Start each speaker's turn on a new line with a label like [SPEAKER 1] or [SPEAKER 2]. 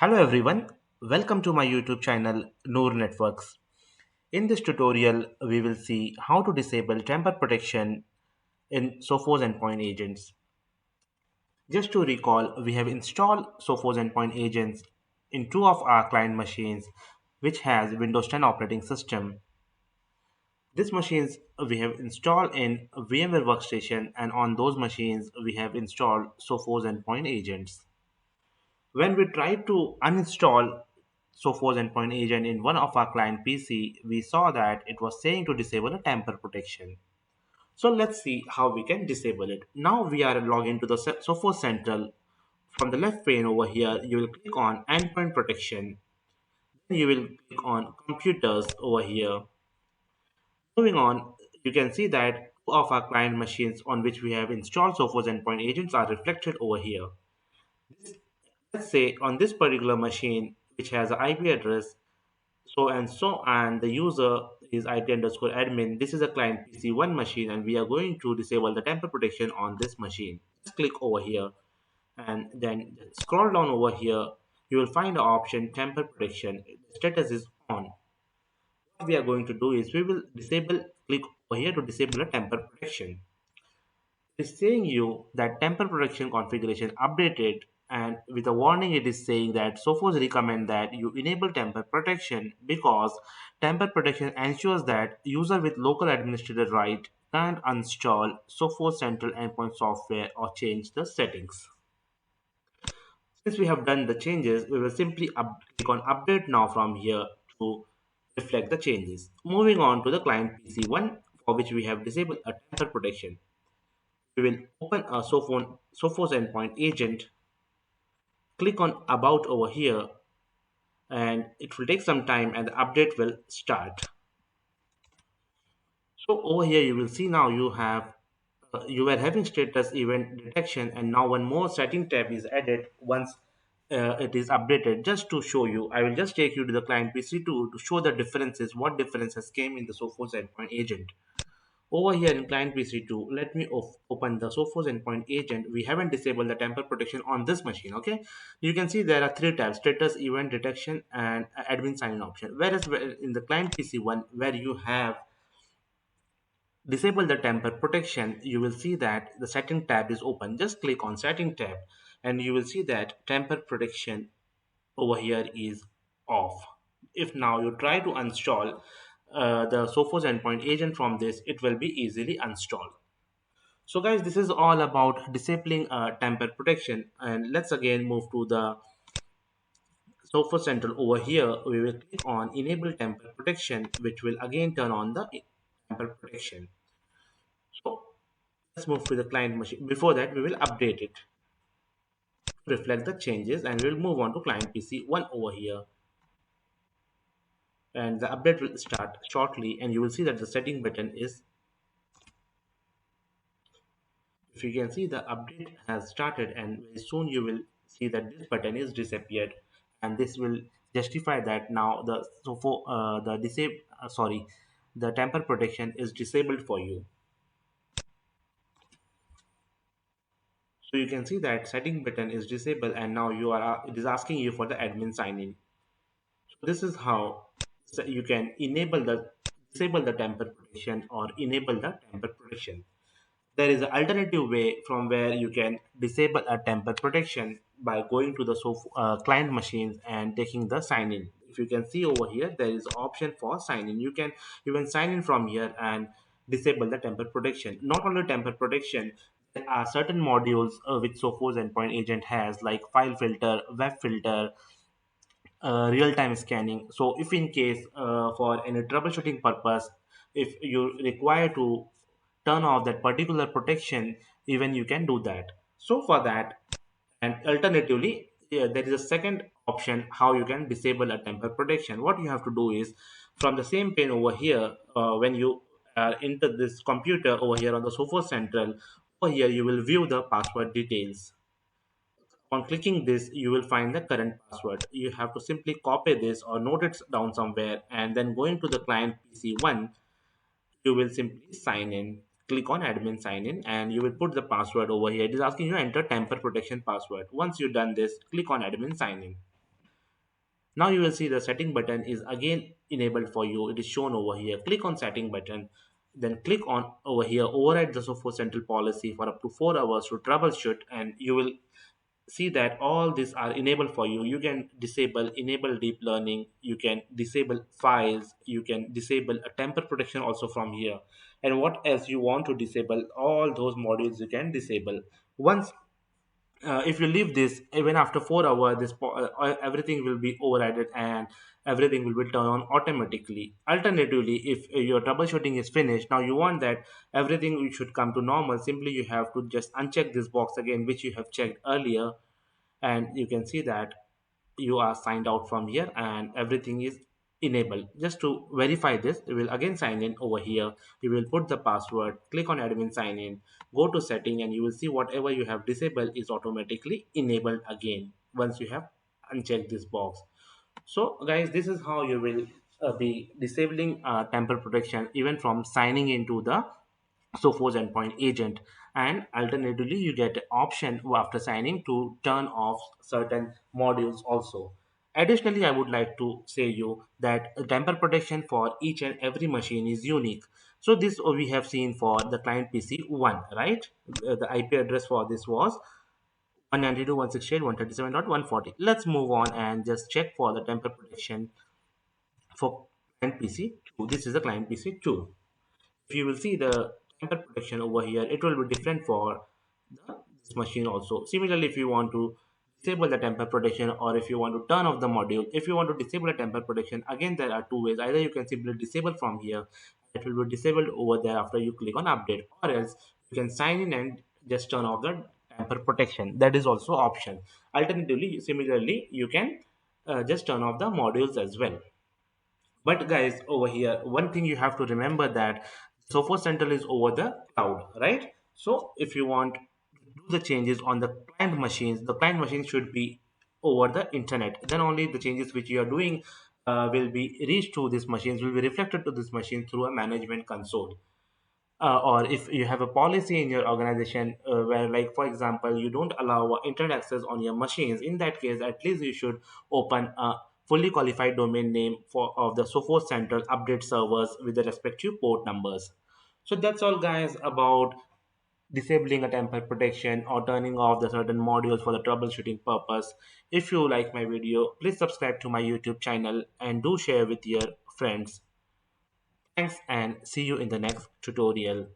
[SPEAKER 1] Hello everyone, welcome to my YouTube channel Noor Networks. In this tutorial, we will see how to disable tamper protection in Sophos Endpoint Agents. Just to recall, we have installed Sophos Endpoint Agents in two of our client machines which has Windows 10 operating system. These machines we have installed in VMware Workstation, and on those machines we have installed Sophos Endpoint Agents. When we tried to uninstall Sophos Endpoint Agent in one of our client PC, we saw that it was saying to disable a tamper protection. So let's see how we can disable it. Now we are logged into the Sophos Central. From the left pane over here, you will click on Endpoint Protection. Then you will click on Computers over here. Moving on, you can see that two of our client machines on which we have installed Sophos Endpoint Agents are reflected over here. Let's say on this particular machine, which has an IP address and the user is IT underscore admin. This is a client PC1 machine, and we are going to disable the tamper protection on this machine. Just click over here and then scroll down over here. You will find the option tamper protection. The status is on. What we are going to do is we will click over here to disable the tamper protection. It's saying you that tamper protection configuration updated, and with a warning it is saying that Sophos recommend that you enable tamper protection because tamper protection ensures that user with local administrator right can't install Sophos central endpoint software or change the settings. Since we have done the changes, we will simply click on update now from here to reflect the changes. Moving on to the client PC1, for which we have disabled a tamper protection. We will open a Sophos Endpoint Agent, click on About over here, and it will take some time and the update will start. So over here you will see now you were having status event detection, and now one more setting tab is added once it is updated. Just to show you, I will just take you to the client PC2 to show the differences, what differences came in the Sophos Endpoint Agent. Over here in client PC2, let me open the Sophos Endpoint Agent. We haven't disabled the tamper protection on this machine, okay? You can see there are three tabs: status, event detection, and admin sign-in option. Whereas in the client PC1, where you have disabled the tamper protection, you will see that the setting tab is open. Just click on setting tab, and you will see that tamper protection over here is off. If now you try to install the Sophos Endpoint Agent from this, it will be easily installed. So guys, this is all about disabling tamper protection, and let's again move to the Sophos Central. Over here we will click on enable tamper protection, which will again turn on the tamper protection. So let's move to the client machine. Before that, we will update it to reflect the changes, and we'll move on to client PC1 over here, and the update will start shortly, and you will see that the setting button is, if you can see, the update has started, and very soon you will see that this button is disappeared, and this will justify that now the the tamper protection is disabled for you. So you can see that setting button is disabled, and now it is asking you for the admin sign in. So this is how you can disable the tamper protection or enable the tamper protection. There is an alternative way from where you can disable a tamper protection by going to the client machines and taking the sign in. If you can see over here, there is option for sign in. You can even sign in from here and disable the tamper protection. Not only tamper protection, there are certain modules which Sophos Endpoint Agent has, like file filter, web filter, real-time scanning. So if in case for any troubleshooting purpose, if you require to turn off that particular protection, even you can do that. So for that, and alternatively, there is a second option how you can disable a tamper protection. What you have to do is, from the same pane over here, when you enter this computer over here on the Sophos Central, over here you will view the password details. On clicking this, you will find the current password. You have to simply copy this or note it down somewhere, and then going to the client PC1, you will simply sign in. Click on admin sign in, and you will put the password over here. It is asking you enter tamper protection password. Once you've done this, click on admin sign in. Now you will see the setting button is again enabled for you. It is shown over here. Click on setting button, then click on over here override the Sophos central policy for up to 4 hours to troubleshoot, and you will see that all these are enabled for you. You can enable deep learning, you can disable files, you can disable a temper protection also from here, and what else you want to disable, all those modules you can disable. Once if you leave this, even after 4 hours, everything will be overridden and everything will be turned on automatically. Alternatively, if your troubleshooting is finished, now you want that everything should come to normal, simply you have to just uncheck this box again which you have checked earlier, and you can see that you are signed out from here and everything is enabled. Just to verify this, you will again sign in over here. You will put the password, click on admin sign in, go to setting, and you will see whatever you have disabled is automatically enabled again once you have unchecked this box. So guys, this is how you will be disabling tamper protection even from signing into the Sophos Endpoint Agent. And alternatively, you get an option after signing to turn off certain modules also. Additionally, I would like to say you that tamper protection for each and every machine is unique. So this we have seen for the client PC 1, right? The IP address for this was 192.168.137.140. Let's move on and just check for the tamper protection for client PC 2. This is the client PC 2. If you will see the tamper protection over here, it will be different for this machine also. Similarly, if you want to disable the tamper protection, or if you want to turn off the module, if you want to disable the tamper protection, again there are two ways. Either you can simply disable from here, it will be disabled over there after you click on update, or else you can sign in and just turn off the tamper protection. That is also option. Alternatively, similarly, you can just turn off the modules as well. But guys, over here, one thing you have to remember that Sophos Central is over the cloud, right? So if you want to do the changes on the client machines, the client machines should be over the internet. Then only the changes which you are doing will be reached to these machines, will be reflected to this machine through a management console. Or if you have a policy in your organization where, like for example, you don't allow internet access on your machines, in that case at least you should open a fully qualified domain name for of the Sophos Central update servers with the respective port numbers. So that's all guys about disabling a tamper protection or turning off the certain modules for the troubleshooting purpose. If you like my video, please subscribe to my YouTube channel and do share with your friends. Thanks and see you in the next tutorial.